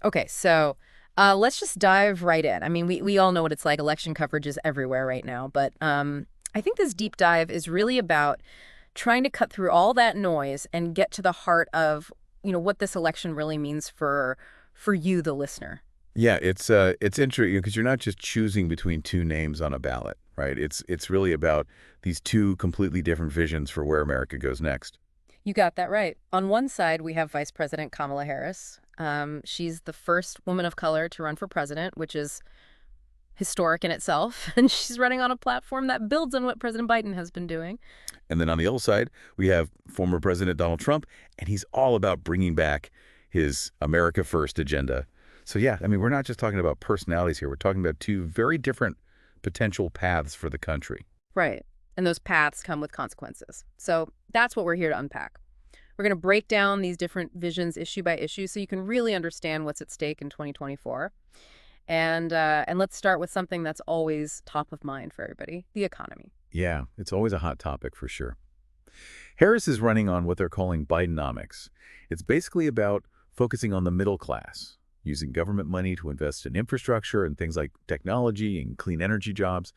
Okay, so let's just dive right in. I mean, we all know what it's like. Election coverage is everywhere right now, but I think this deep dive is really about trying to cut through all that noise and get to the heart of, what this election really means for you, the listener. Yeah, it's interesting because you're not just choosing between two names on a ballot, right? It's really about these two completely different visions for where America goes next. You got that right. On one side, we have Vice President Kamala Harris. She's the first woman of color to run for president, which is historic in itself. And she's running on a platform that builds on what President Biden has been doing. And then on the other side, we have former President Donald Trump, and he's all about bringing back his America First agenda. So yeah, I mean, we're not just talking about personalities here. We're talking about two very different potential paths for the country. Right. And those paths come with consequences. So that's what we're here to unpack. We're going to break down these different visions issue by issue so you can really understand what's at stake in 2024. And let's start with something that's always top of mind for everybody, the economy. Yeah, it's always a hot topic for sure. Harris is running on what they're calling Bidenomics. It's basically about focusing on the middle class, using government money to invest in infrastructure and things like technology and clean energy jobs.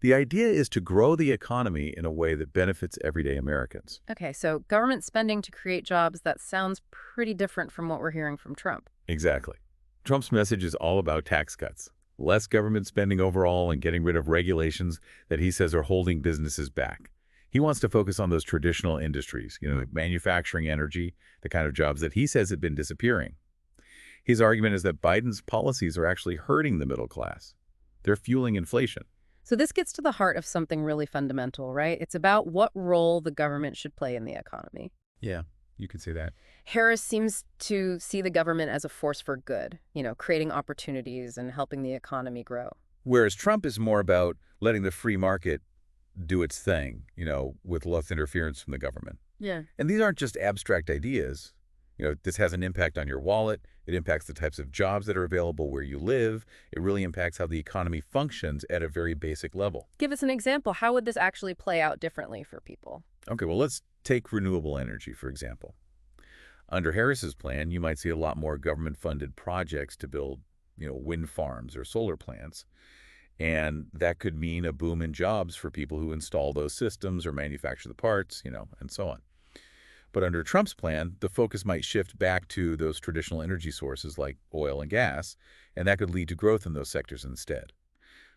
The idea is to grow the economy in a way that benefits everyday Americans. Okay, so government spending to create jobs, that sounds pretty different from what we're hearing from Trump. Exactly. Trump's message is all about tax cuts, less government spending overall and getting rid of regulations that he says are holding businesses back. He wants to focus on those traditional industries, like manufacturing, energy, the kind of jobs that he says have been disappearing. His argument is that Biden's policies are actually hurting the middle class. They're fueling inflation. So this gets to the heart of something really fundamental, right? It's about what role the government should play in the economy. Yeah, you could say that. Harris seems to see the government as a force for good, creating opportunities and helping the economy grow. Whereas Trump is more about letting the free market do its thing, with less interference from the government. Yeah. And these aren't just abstract ideas. This has an impact on your wallet. It impacts the types of jobs that are available where you live. It really impacts how the economy functions at a very basic level. Give us an example. How would this actually play out differently for people? Okay, well, let's take renewable energy, for example. Under Harris's plan, you might see a lot more government-funded projects to build, wind farms or solar plants. And that could mean a boom in jobs for people who install those systems or manufacture the parts, and so on. But under Trump's plan, the focus might shift back to those traditional energy sources like oil and gas, and that could lead to growth in those sectors instead.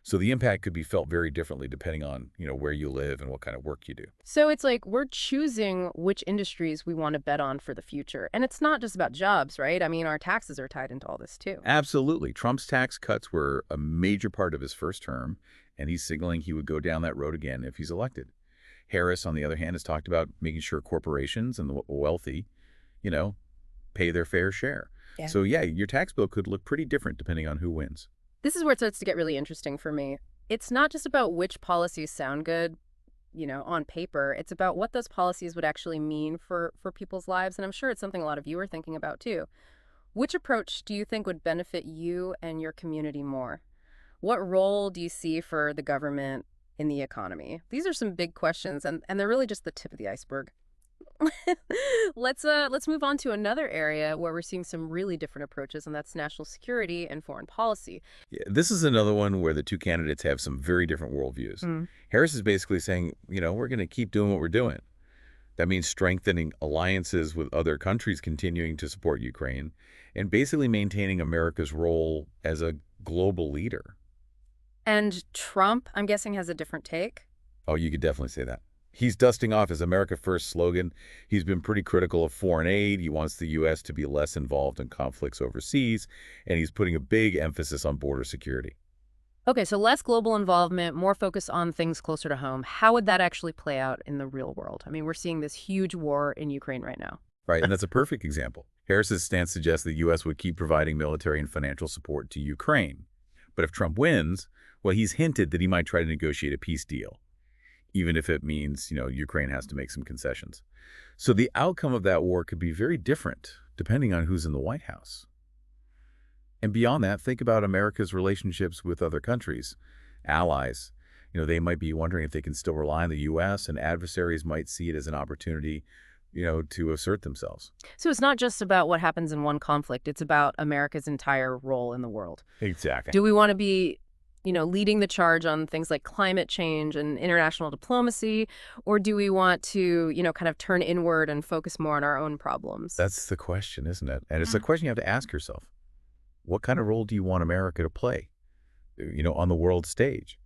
So the impact could be felt very differently depending on, where you live and what kind of work you do. So it's like we're choosing which industries we want to bet on for the future. And it's not just about jobs, right? I mean, our taxes are tied into all this too. Absolutely. Trump's tax cuts were a major part of his first term, and he's signaling he would go down that road again if he's elected. Harris, on the other hand, has talked about making sure corporations and the wealthy, pay their fair share. Yeah. So, yeah, your tax bill could look pretty different depending on who wins. This is where it starts to get really interesting for me. It's not just about which policies sound good, on paper. It's about what those policies would actually mean for people's lives. And I'm sure it's something a lot of you are thinking about, too. Which approach do you think would benefit you and your community more? What role do you see for the government in the economy? These are some big questions, and they're really just the tip of the iceberg. Let's move on to another area where we're seeing some really different approaches, and that's national security and foreign policy. Yeah, this is another one where the two candidates have some very different worldviews. Harris is basically saying, we're going to keep doing what we're doing. That means strengthening alliances with other countries continuing to support Ukraine and basically maintaining America's role as a global leader. And Trump, I'm guessing, has a different take? Oh, you could definitely say that. He's dusting off his America First slogan. He's been pretty critical of foreign aid. He wants the U.S. to be less involved in conflicts overseas, and he's putting a big emphasis on border security. Okay, so less global involvement, more focus on things closer to home. How would that actually play out in the real world? I mean, we're seeing this huge war in Ukraine right now. Right, and that's a perfect example. Harris's stance suggests the U.S. would keep providing military and financial support to Ukraine. But if Trump wins, well, he's hinted that he might try to negotiate a peace deal, even if it means, Ukraine has to make some concessions. So the outcome of that war could be very different depending on who's in the White House. And beyond that, think about America's relationships with other countries, allies. They might be wondering if they can still rely on the U.S., and adversaries might see it as an opportunity to assert themselves. So it's not just about what happens in one conflict. It's about America's entire role in the world. Exactly. Do we want to be, leading the charge on things like climate change and international diplomacy, or do we want to, kind of turn inward and focus more on our own problems? That's the question, isn't it? And it's a Yeah. question you have to ask yourself. What kind of role do you want America to play, on the world stage?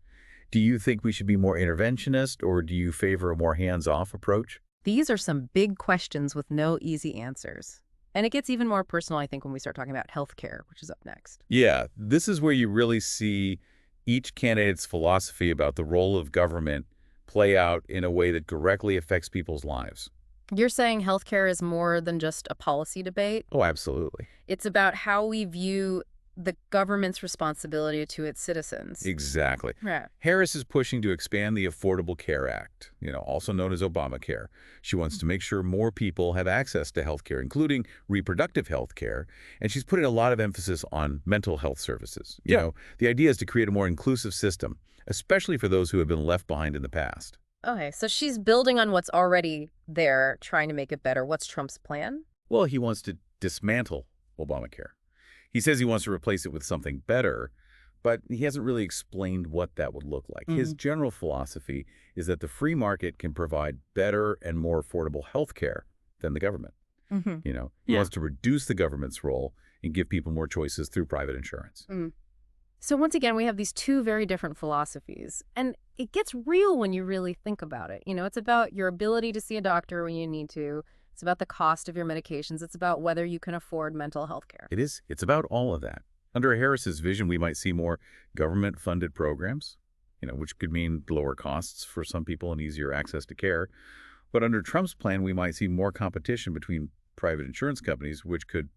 Do you think we should be more interventionist, or do you favor a more hands-off approach? These are some big questions with no easy answers. And it gets even more personal, I think, when we start talking about healthcare, which is up next. Yeah, this is where you really see each candidate's philosophy about the role of government play out in a way that directly affects people's lives. You're saying healthcare is more than just a policy debate. Oh, absolutely. It's about how we view the government's responsibility to its citizens. Exactly. Right. Harris is pushing to expand the Affordable Care Act, also known as Obamacare. She wants to make sure more people have access to health care, including reproductive health care, and she's putting a lot of emphasis on mental health services. The idea is to create a more inclusive system, especially for those who have been left behind in the past. Okay, so she's building on what's already there, trying to make it better. What's Trump's plan? Well, he wants to dismantle Obamacare. He says he wants to replace it with something better, but he hasn't really explained what that would look like. His general philosophy is that the free market can provide better and more affordable health care than the government. Mm-hmm. He wants to reduce the government's role and give people more choices through private insurance. So once again, we have these two very different philosophies, and it gets real when you really think about it. It's about your ability to see a doctor when you need to. It's about the cost of your medications. It's about whether you can afford mental health care. It is. It's about all of that. Under Harris's vision, we might see more government-funded programs, which could mean lower costs for some people and easier access to care. But under Trump's plan, we might see more competition between private insurance companies, which could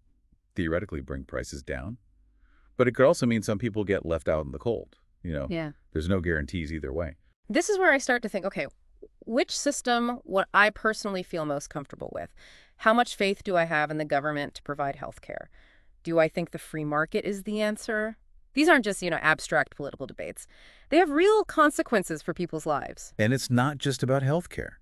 theoretically bring prices down. But it could also mean some people get left out in the cold. Yeah. There's no guarantees either way. This is where I start to think, okay, which system would I personally feel most comfortable with? How much faith do I have in the government to provide health care? Do I think the free market is the answer? These aren't just, abstract political debates. They have real consequences for people's lives. And it's not just about healthcare.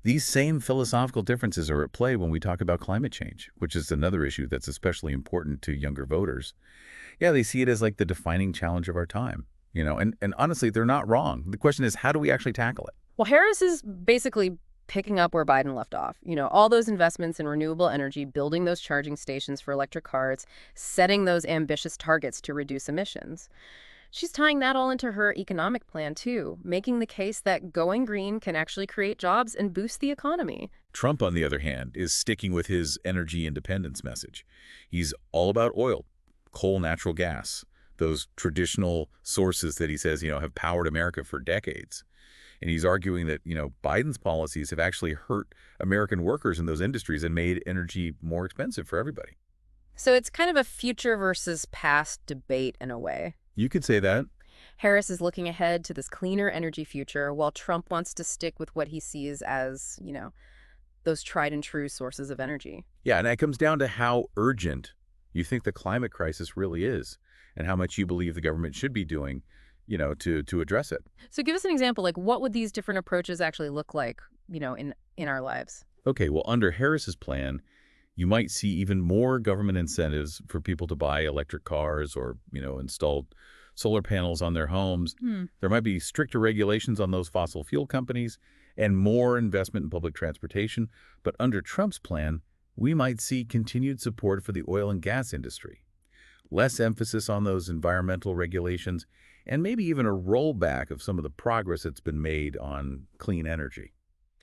These same philosophical differences are at play when we talk about climate change, which is another issue that's especially important to younger voters. Yeah, they see it as like the defining challenge of our time, and honestly, they're not wrong. The question is, how do we actually tackle it? Well, Harris is basically picking up where Biden left off. All those investments in renewable energy, building those charging stations for electric cars, setting those ambitious targets to reduce emissions. She's tying that all into her economic plan, too, making the case that going green can actually create jobs and boost the economy. Trump, on the other hand, is sticking with his energy independence message. He's all about oil, coal, natural gas, those traditional sources that he says, have powered America for decades. And he's arguing that, Biden's policies have actually hurt American workers in those industries and made energy more expensive for everybody. So it's kind of a future versus past debate in a way. You could say that. Harris is looking ahead to this cleaner energy future, while Trump wants to stick with what he sees as, those tried and true sources of energy. Yeah, and it comes down to how urgent you think the climate crisis really is and how much you believe the government should be doing, to address it. So give us an example, like what would these different approaches actually look like, in our lives? Okay, well, under Harris's plan, you might see even more government incentives for people to buy electric cars or, install solar panels on their homes. There might be stricter regulations on those fossil fuel companies and more investment in public transportation. But under Trump's plan, we might see continued support for the oil and gas industry, less emphasis on those environmental regulations, and maybe even a rollback of some of the progress that's been made on clean energy.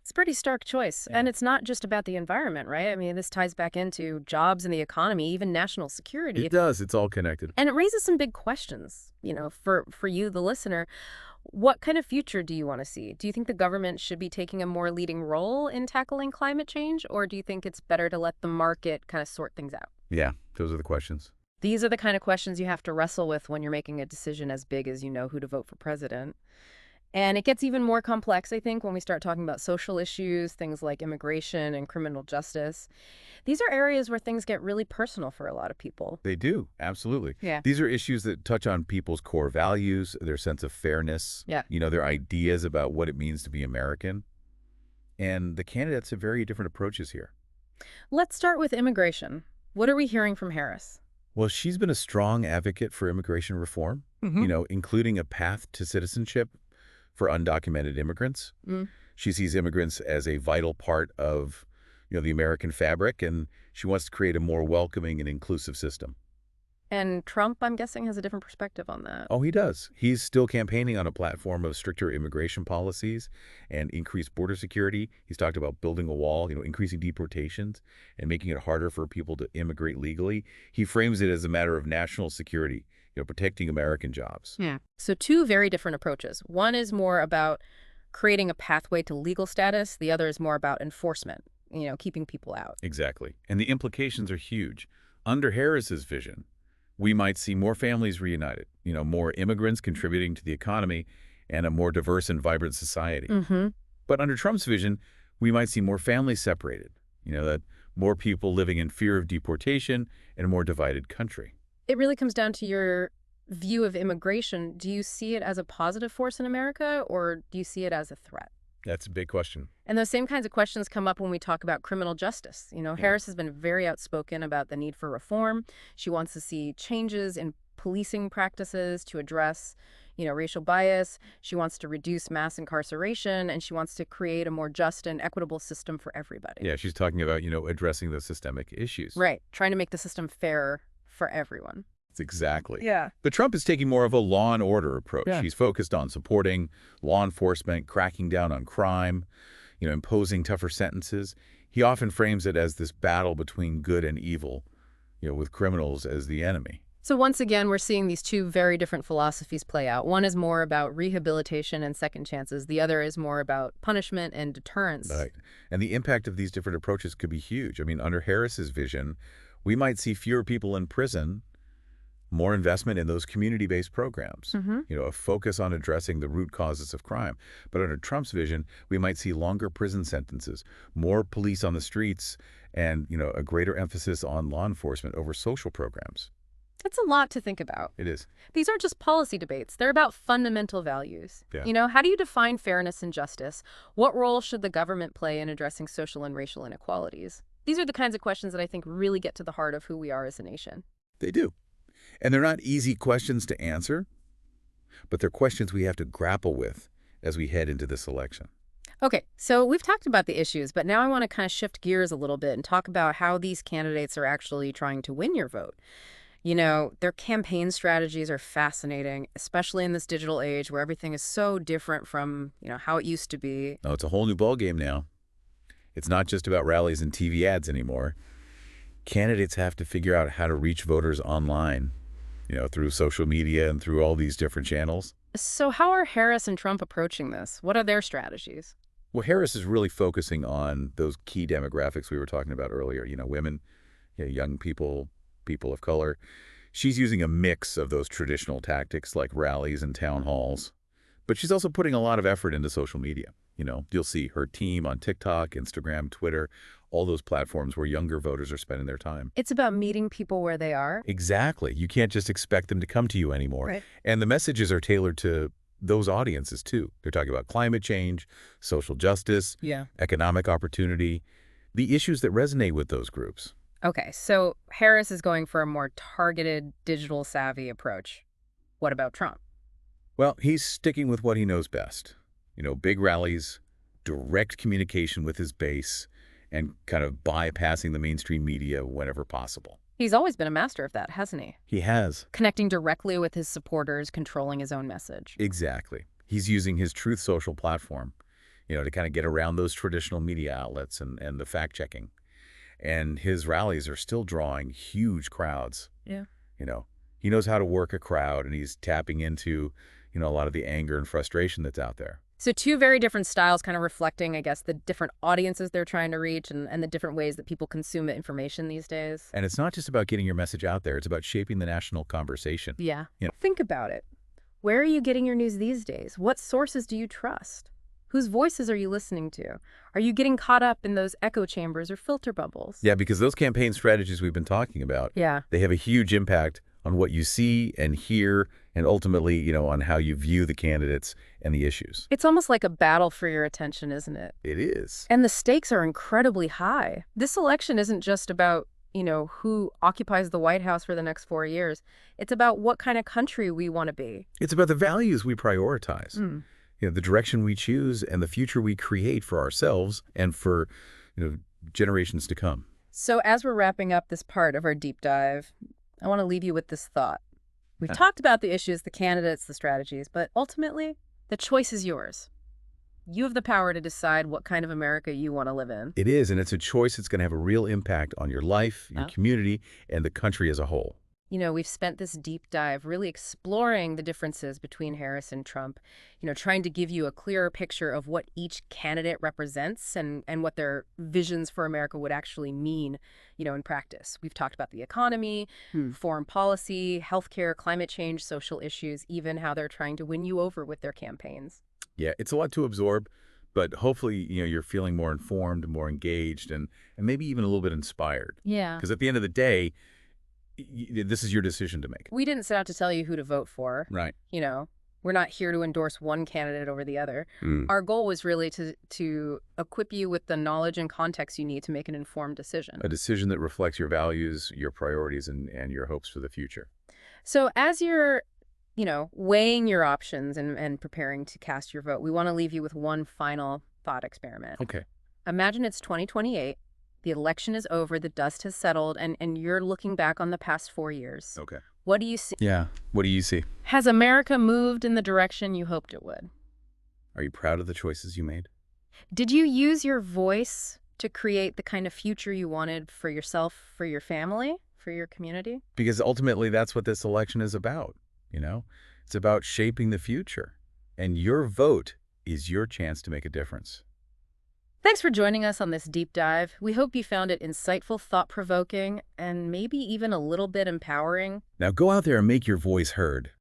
It's a pretty stark choice. Yeah. And it's not just about the environment, right? I mean, this ties back into jobs and the economy, even national security. It does. It's all connected. And it raises some big questions, for you, the listener. What kind of future do you want to see? Do you think the government should be taking a more leading role in tackling climate change, or do you think it's better to let the market kind of sort things out? Yeah, those are the questions. These are the kind of questions you have to wrestle with when you're making a decision as big as who to vote for president. And it gets even more complex, I think, when we start talking about social issues, things like immigration and criminal justice. These are areas where things get really personal for a lot of people. They do, absolutely. Yeah. These are issues that touch on people's core values, their sense of fairness, Yeah. their ideas about what it means to be American. And the candidates have very different approaches here. Let's start with immigration. What are we hearing from Harris? Well, she's been a strong advocate for immigration reform, Mm-hmm. including a path to citizenship for undocumented immigrants. Mm. She sees immigrants as a vital part of, the American fabric, and she wants to create a more welcoming and inclusive system. And Trump, I'm guessing, has a different perspective on that. Oh, he does. He's still campaigning on a platform of stricter immigration policies and increased border security. He's talked about building a wall, increasing deportations and making it harder for people to immigrate legally. He frames it as a matter of national security, protecting American jobs. Yeah. So two very different approaches. One is more about creating a pathway to legal status. The other is more about enforcement, keeping people out. Exactly. And the implications are huge. Under Harris's vision, we might see more families reunited, more immigrants contributing to the economy, and a more diverse and vibrant society. Mm-hmm. But under Trump's vision, we might see more families separated, that more people living in fear of deportation and a more divided country. It really comes down to your view of immigration. Do you see it as a positive force in America, or do you see it as a threat? That's a big question. And those same kinds of questions come up when we talk about criminal justice. Harris has been very outspoken about the need for reform. She wants to see changes in policing practices to address, racial bias. She wants to reduce mass incarceration, and she wants to create a more just and equitable system for everybody. Yeah, she's talking about, addressing the systemic issues. Right. Trying to make the system fair for everyone. Exactly. Yeah. But Trump is taking more of a law and order approach. Yeah. He's focused on supporting law enforcement, cracking down on crime, imposing tougher sentences. He often frames it as this battle between good and evil, with criminals as the enemy. So once again, we're seeing these two very different philosophies play out. One is more about rehabilitation and second chances. The other is more about punishment and deterrence. Right. And the impact of these different approaches could be huge. I mean, under Harris's vision, we might see fewer people in prison, more investment in those community-based programs, Mm-hmm. a focus on addressing the root causes of crime. But under Trump's vision, we might see longer prison sentences, more police on the streets, and, a greater emphasis on law enforcement over social programs. It's a lot to think about. It is. These aren't just policy debates. They're about fundamental values. Yeah. How do you define fairness and justice? What role should the government play in addressing social and racial inequalities? These are the kinds of questions that I think really get to the heart of who we are as a nation. They do. And they're not easy questions to answer, but they're questions we have to grapple with as we head into this election. Okay, so we've talked about the issues, but now I want to kind of shift gears a little bit and talk about how these candidates are actually trying to win your vote. Their campaign strategies are fascinating, especially in this digital age where everything is so different from, how it used to be. Oh, it's a whole new ballgame now. It's not just about rallies and TV ads anymore. Candidates have to figure out how to reach voters online, through social media and through all these different channels. So how are Harris and Trump approaching this? What are their strategies? Well, Harris is really focusing on those key demographics we were talking about earlier, women, young people, people of color. She's using a mix of those traditional tactics like rallies and town halls, but she's also putting a lot of effort into social media. You'll see her team on TikTok, Instagram, Twitter, all those platforms where younger voters are spending their time. It's about meeting people where they are. Exactly. You can't just expect them to come to you anymore. Right. And the messages are tailored to those audiences, too. They're talking about climate change, social justice, economic opportunity, the issues that resonate with those groups. Okay, so Harris is going for a more targeted, digital savvy approach. What about Trump? Well, he's sticking with what he knows best. Big rallies, direct communication with his base, and kind of bypassing the mainstream media whenever possible. He's always been a master of that, hasn't he? He has. Connecting directly with his supporters, controlling his own message. Exactly. He's using his Truth Social platform, to kind of get around those traditional media outlets and the fact-checking. And his rallies are still drawing huge crowds. Yeah. He knows how to work a crowd, and he's tapping into, a lot of the anger and frustration that's out there. So two very different styles kind of reflecting, I guess, the different audiences they're trying to reach and the different ways that people consume information these days. And it's not just about getting your message out there. It's about shaping the national conversation. Yeah. Think about it. Where are you getting your news these days? What sources do you trust? Whose voices are you listening to? Are you getting caught up in those echo chambers or filter bubbles? Yeah, because those campaign strategies we've been talking about, Yeah. they have a huge impact on what you see and hear, and ultimately, on how you view the candidates and the issues. It's almost like a battle for your attention, isn't it? It is. And the stakes are incredibly high. This election isn't just about, who occupies the White House for the next 4 years. It's about what kind of country we want to be. It's about the values we prioritize, Mm. the direction we choose, and the future we create for ourselves and for, generations to come. So as we're wrapping up this part of our deep dive, I want to leave you with this thought. We've Uh, talked about the issues, the candidates, the strategies, but ultimately, the choice is yours. You have the power to decide what kind of America you want to live in. It is, and it's a choice that's going to have a real impact on your life, your community, and the country as a whole. We've spent this deep dive really exploring the differences between Harris and Trump, trying to give you a clearer picture of what each candidate represents and what their visions for America would actually mean, in practice. We've talked about the economy, foreign policy, healthcare, climate change, social issues, even how they're trying to win you over with their campaigns. Yeah, it's a lot to absorb, but hopefully, you're feeling more informed, more engaged, and maybe even a little bit inspired. Yeah. Because at the end of the day, this is your decision to make. We didn't set out to tell you who to vote for. Right. We're not here to endorse one candidate over the other. Our goal was really to equip you with the knowledge and context you need to make an informed decision. A decision that reflects your values, your priorities, and your hopes for the future. So as you're, weighing your options and preparing to cast your vote, we want to leave you with one final thought experiment. Okay. Imagine it's 2028. The election is over, the dust has settled, and you're looking back on the past 4 years. Okay. What do you see? Yeah. What do you see? Has America moved in the direction you hoped it would? Are you proud of the choices you made? Did you use your voice to create the kind of future you wanted for yourself, for your family, for your community? Because ultimately, that's what this election is about. It's about shaping the future. And your vote is your chance to make a difference. Thanks for joining us on this deep dive. We hope you found it insightful, thought-provoking, and maybe even a little bit empowering. Now go out there and make your voice heard.